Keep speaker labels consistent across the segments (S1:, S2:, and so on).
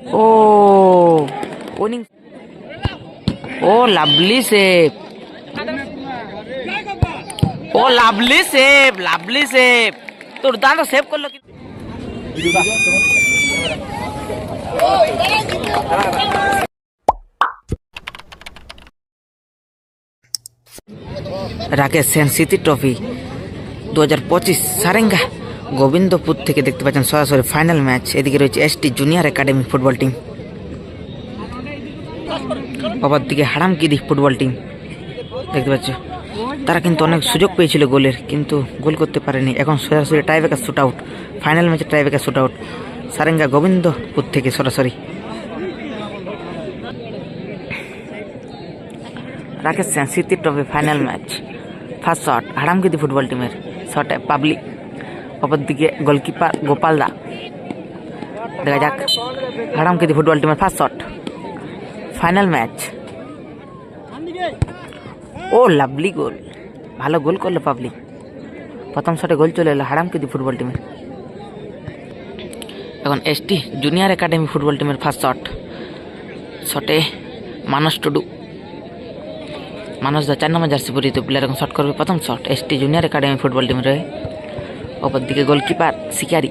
S1: Oh, winning. Oh, lovely save. Oh, lovely save. Lovely save. দুর্দান্ত save করলো কিন্তু রাকেশ সেন স্মৃতি ট্রফি 2025 সারেঙ্গা গোবিন্দপুর থেকে দেখতে পাচ্ছেন সরাসরি ফাইনাল ম্যাচ। এদিকে রয়েছে ST junior academy football team, বাবার দিকে হারামকিদি ফুটবল টিম দেখতে পাচ্ছ। তারা কিন্তু অনেক সুযোগ পেয়েছিল গোলের, কিন্তু গোল করতে পারেনি। এখন সরাসরি টাইব্রেকার শুট আউট, ফাইনাল ম্যাচে tiebreaker shoot out Sarenga Gobindapur থেকে সরাসরি। রাকেশ সেন স্মৃতি trophy final match, first shot Haramkidi football টিমের, শটে পাবলিক, অপরদিকে গোলকিপার গোপাল দা। দেখা যাক হারামকিদি ফুটবল টিমের ফার্স্ট শট, ফাইনাল ম্যাচ। ও লাভলি গোল, ভালো গোল করলো পাবলিক। প্রথম শটে গোল চলে এলো হারামকিদি ফুটবল টিমের। এখন এসটি জুনিয়র একাডেমি ফুটবল টিমের ফার্স্ট শট, শটে মানস টুডু, মানুষ দা 4 নম্বর জার্সি পরিহিত প্লেয়ার এখন শট করবে প্রথম shot ST junior academy football টিমের হয়ে। অপরদিকে গোলকিপার শিকারি,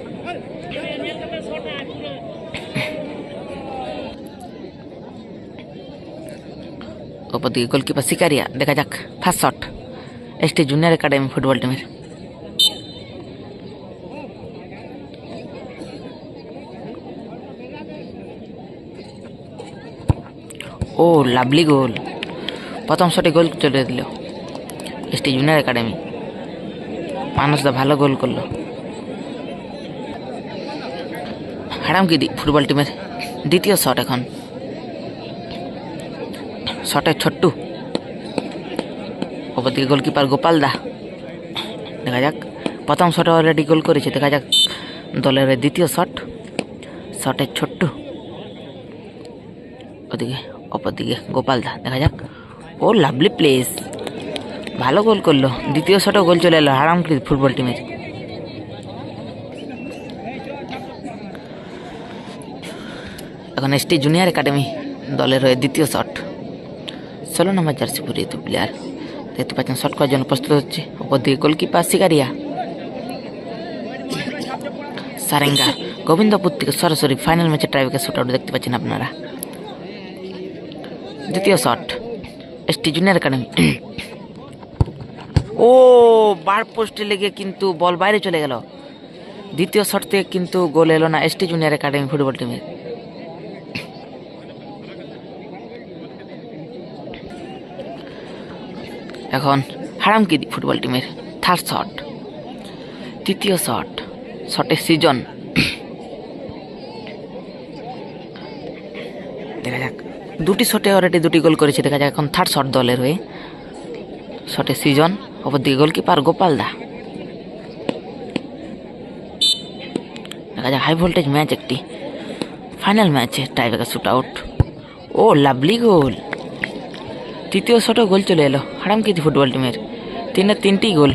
S1: অপরদিকে গোলকিপার শিকারিয়া। দেখা যাক first shot ST junior academy football টিমের। ও লাভলি গোল, প্রথম শটে গোল চলে দিল এসটি জুনিয়র একাডেমি। মানুষ দা ভালো গোল করলো। হারামকিদি ফুটবল টিমের দ্বিতীয় শট, এখন শটে ছোট্টু, অপরদিকে গোলকিপার গোপাল দা। দেখা যাক প্রথম শটে অলরেডি গোল করেছে, দেখা যাক দলের দ্বিতীয় শট, শটে ছোট্টু, ওদিকে অপরদিকে গোপাল দা। দেখা যাক ও লাভলি প্লেস, ভালো গোল করলো। দ্বিতীয় শটেও গোল চলে এলো হারামকিদি ফুটবল টিমের। এখন এসটি জুনিয়র একাডেমি দলের হয়ে দ্বিতীয় শট, 16 নম্বর জার্সি পরিহিত প্লেয়ার দেখতে পাচ্ছেন শট করার জন্য প্রস্তুত হচ্ছে। অপরদিকে গোলকিপার শিকারিয়া। সারেঙ্গা গোবিন্দপুর থেকে সরাসরি ফাইনাল ম্যাচে টাইব্রেকার শুট আউট দেখতে পাচ্ছেন আপনারা। দ্বিতীয় শট এসটি জুনিয়র একাডেমি। ও বার পোস্টে লেগে কিন্তু বল বাইরে চলে গেল। দ্বিতীয় শট থেকে কিন্তু গোল এলো না এসটি জুনিয়র একাডেমি ফুটবল টিমের। এখন হারামকিদি ফুটবল টিমের থার্ড শট, তৃতীয় শট, শটে সিজন। দেখা যাক দুটি শটে অলরেডি দুটি গোল করেছে। দেখা যাক এখন থার্ড শট দলের হয়ে, শটে সিজন, অপরদিকে গোলকিপার গোপাল দা। দেখা যাক হাই ভোল্টেজ ম্যাচ, একটি ফাইনাল ম্যাচে টাইব্রেকার শুট আউট। ও লাভলি গোল, তৃতীয় শটে গোল চলে এলো হারামকিদি ফুটবল টিমের, 3টি গোল।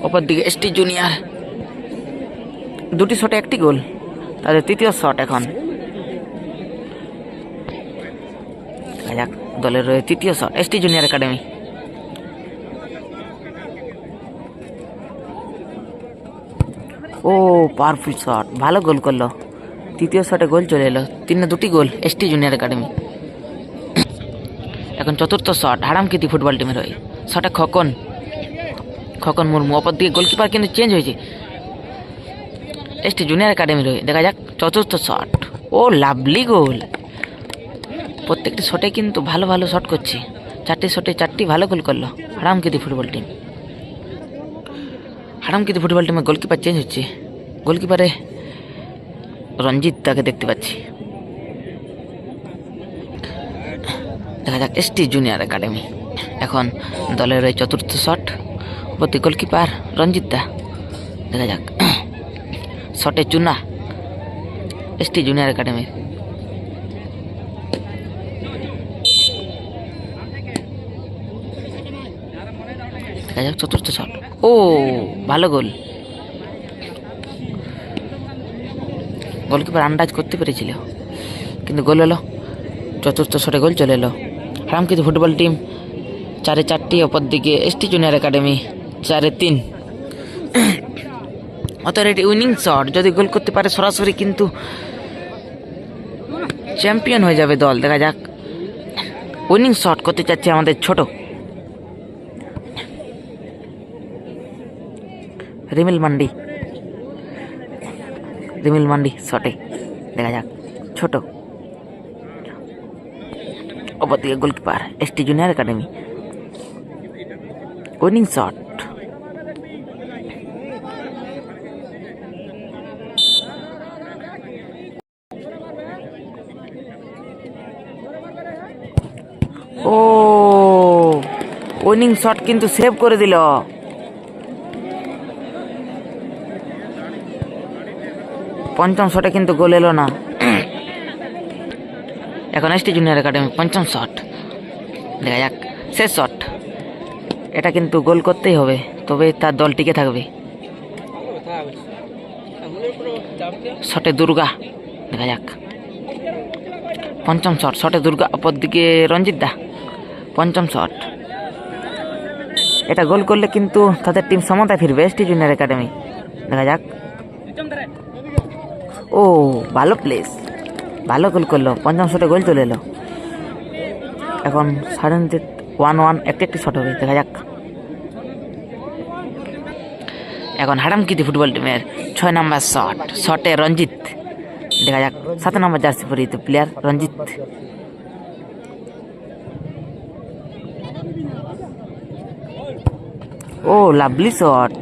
S1: অপরদিকে এসটি জুনিয়র দুটি শটে একটি গোল, তাদের তৃতীয় শট। এখন দেখা যাক দলের রয়ে তৃতীয় শট এসটি জুনিয়র একাডেমি। ও পাওয়ারফুল শট, ভালো গোল করলো। তৃতীয় শটে গোল চলে এলো, 2টি গোল এসটি জুনিয়র একাডেমি। এখন চতুর্থ শট হারামকিদি ফুটবল টিমের হয়ে, শটে খোকন মুর্মু। অপরদিকে গোলকিপার কিন্তু চেঞ্জ হয়েছে এসটি জুনিয়র একাডেমির হয়ে। দেখা যাক চতুর্থ শট, ও লাভলি গোল। প্রত্যেকটি শটে কিন্তু ভালো ভালো শট করছে, 4টি শটে 4টি ভালো গোল করলো হারামকিদি ফুটবল টিম। হারামকিদি ফুটবল টিমের গোলকিপার চেঞ্জ হচ্ছে, গোলকিপারে রঞ্জিত তাকে দেখতে পাচ্ছি। দেখা যাক এসটি জুনিয়র একাডেমি এখন দলের ওই চতুর্থ শট, প্রতি গোলকিপার রঞ্জিত দা। দেখা যাক শটে চুনা এসটি জুনিয়র একাডেমি। দেখা যাক চতুর্থ শট, ও ভালো গোল। গোলকিপার আন্দাজ করতে পেরেছিল। কিন্তু গোল এলো, চতুর্থ শটে গোল চলে এলো। হারামকিতি ফুটবল টিম 4-4, অপর দিকে ST junior academy 4-3। Authority winning shot যদি গোল করতে পারে সরাসরি কিন্তু চ্যাম্পিয়ন হয়ে যাবে দল। দেখা যাক, উইনিং শট করতে চাচ্ছে আমাদের ছোট রিমিল মান্ডি শটে। দেখা যাক ছোট, অপর দিকে goalkeeper ST junior academy. Winning shot, ও উইনিং শট কিন্তু সেভ করে দিল। পঞ্চম শটে কিন্তু গোল এলো না। এখন এসটি জুনিয়র একাডেমি পঞ্চম শট। দেখা যাক শেষ শট, এটা কিন্তু গোল করতেই হবে, তবে তার দল টিকে থাকবে। শটে দুর্গা, দেখা যাক পঞ্চম শট, শটে দুর্গা, অপর দিকে রঞ্জিত দা। পঞ্চম শট, এটা গোল করলে কিন্তু তাদের টিম সমতায় ফিরবে এসটি জুনিয়র একাডেমি। দেখা যাক, ও ভালো প্লেস, ভালো গোল করলো, পঞ্চম শটে গোল চলে এলো। এখন 1-1, একটি শট হবে। দেখা যাক, এখন হারামকিতি ফুটবল টিমের 6 নম্বর শট, শটে রঞ্জিত। দেখা যাক 7 নম্বর জার্সি পরিহিত প্লেয়ার রঞ্জিত। ও লাভলি শট,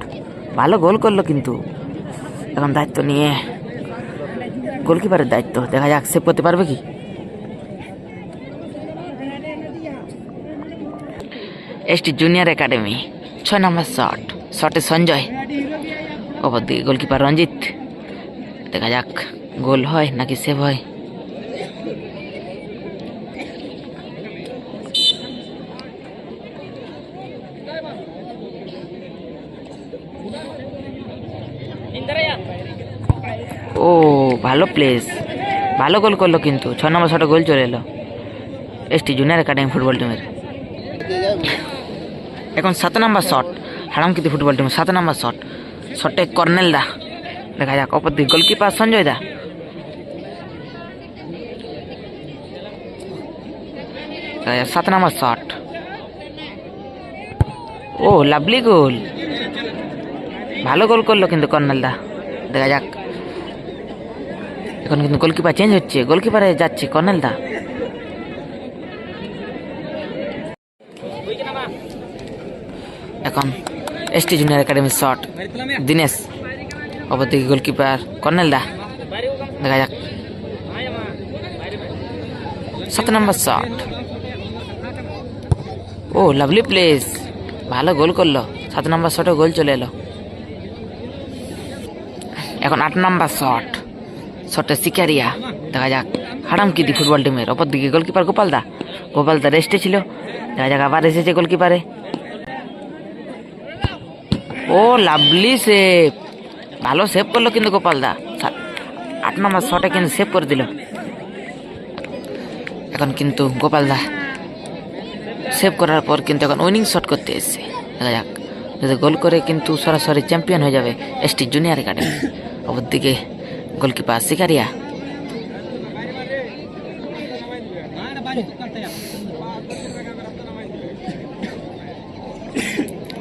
S1: ভালো গোল করলো কিন্তু। এখন দায়িত্ব নিয়ে গোলকিপারের দায়িত্ব, দেখা যাক সেভ করতে পারবে কি। এসটি জুনিয়র একাডেমি 6 নম্বর শট, শটে সঞ্জয়, অপর দিকে গোলকিপার রঞ্জিত। দেখা যাক গোল হয় নাকি সেভ হয়। ও ভালো প্লেস, ভালো গোল করলো কিন্তু 6 নম্বর শটে গোল চলে এলো এসটি জুনিয়র একাডেমি ফুটবল টিমের। এখন 7 নম্বর শট, হারামকিতি ফুটবল টিমের 7 নম্বর শট, শটে কর্নেল দা। দেখা যাক, অপর দিকে গোলকিপার সঞ্জয় দা। 7 নম্বর শট, ও লাভলি গোল, ভালো গোল করলো কিন্তু কর্নেল দা। দেখা যাক, এখন কিন্তু গোলকিপার চেঞ্জ হচ্ছে, গোলকিপারে যাচ্ছে কর্নেল দা। এখন এসটি জুনিয়র একাডেমির শট, দিনেশ, অপর দিকে গোলকিপার কর্নেল দা। দেখা যাক 7 নম্বর শট, ও লাভলি প্লেস, ভালো গোল করলো, 7 নম্বর শটে গোল চলে এলো। এখন 8 নম্বর শট, শটে শিকারিয়া। দেখা যাক হারামকিতি ফুটবল টিমের, অপর দিকে গোলকিপার গোপাল দা রেস্টে ছিল। দেখা যাক আবার এসেছে গোলকিপারে, ও লাভলি সেভ, ভালো সেভ করলো কিন্তু গোপাল দা। 8 নম্বর শটে কিন্তু সেভ করে দিল। এখন কিন্তু গোপাল দা সেভ করার পর কিন্তু এখন উইনিং শট করতে এসছে। দেখা যাক, যদি গোল করে কিন্তু সরাসরি চ্যাম্পিয়ন হয়ে যাবে এসটি জুনিয়র একাডেমি। অপর দিকে গোলকিপার শিকারিয়া।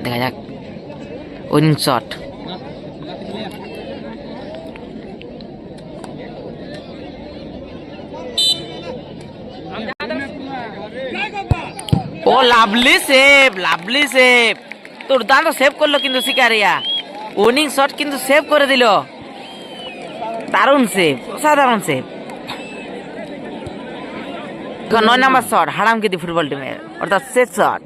S1: দেখা যাক উইনিং শট, ও লাভলি সেভ, তোর দাঁড়ো সেভ করলো কিন্তু শিকারিয়া। উইনিং শট কিন্তু সেভ করে দিল, দারুণ সেভ, অসাধারণ সেভ। 9 নম্বর শট হারামকিতি ফুটবল টিমের, অর্থাৎ শেষ শট।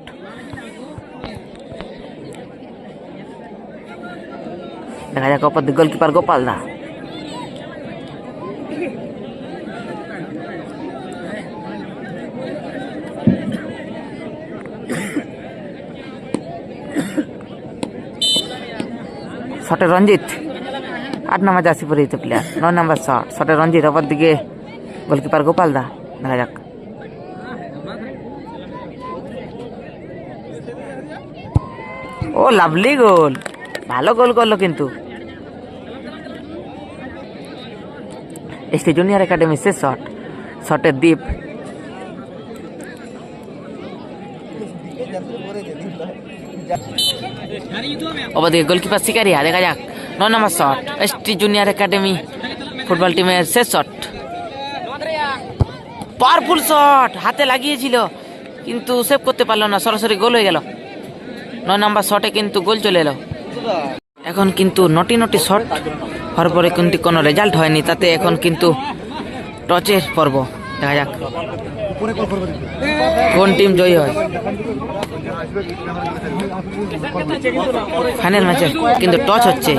S1: দেখা যাক অপর দিকে গোলকিপার গোপাল দা। শটে রঞ্জিত, 8 নম্বর জার্সি পরিহিত প্লেয়ার, 9 নম্বর শট, শটে রঞ্জিত, অপর দিকে গোলকিপার গোপাল দা, দেখা যাক। ও লাভলি গোল, ভালো গোল করলো কিন্তু। এসটি জুনিয়র একাডেমি শেষ শট, শটের দ্বীপ। ওদিকে গোলকিপার শিকারিয়া, দেখা যাক 9 নম্বর shot, ST junior academy football টিমের শেষ শট। পাওয়ারফুল শট, হাতে লাগিয়েছিল কিন্তু সেভ করতে পারলো না, সরাসরি গোল হয়ে গেল। 9 নম্বর শটে কিন্তু গোল চলে এলো। এখন কিন্তু নটি শট হওয়ার পরে কিন্তু কোনো রেজাল্ট হয়নি, তাতে এখন কিন্তু টচের পর্ব। দেখা যাক কোন টিম জয়ী হয়। ফাইনাল ম্যাচে কিন্তু টচ হচ্ছে।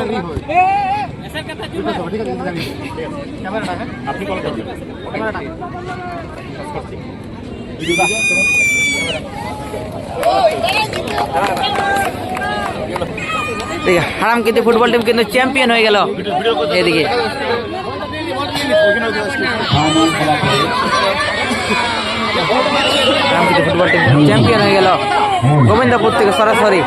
S1: হারাম কিন্তু ফুটবল টিম কিন্তু চ্যাম্পিয়ন হয়ে গেল। এদিকে ফুটবল টিম চ্যাম্পিয়ন হয়ে গেল গোবিন্দপুর থেকে সরাসরি।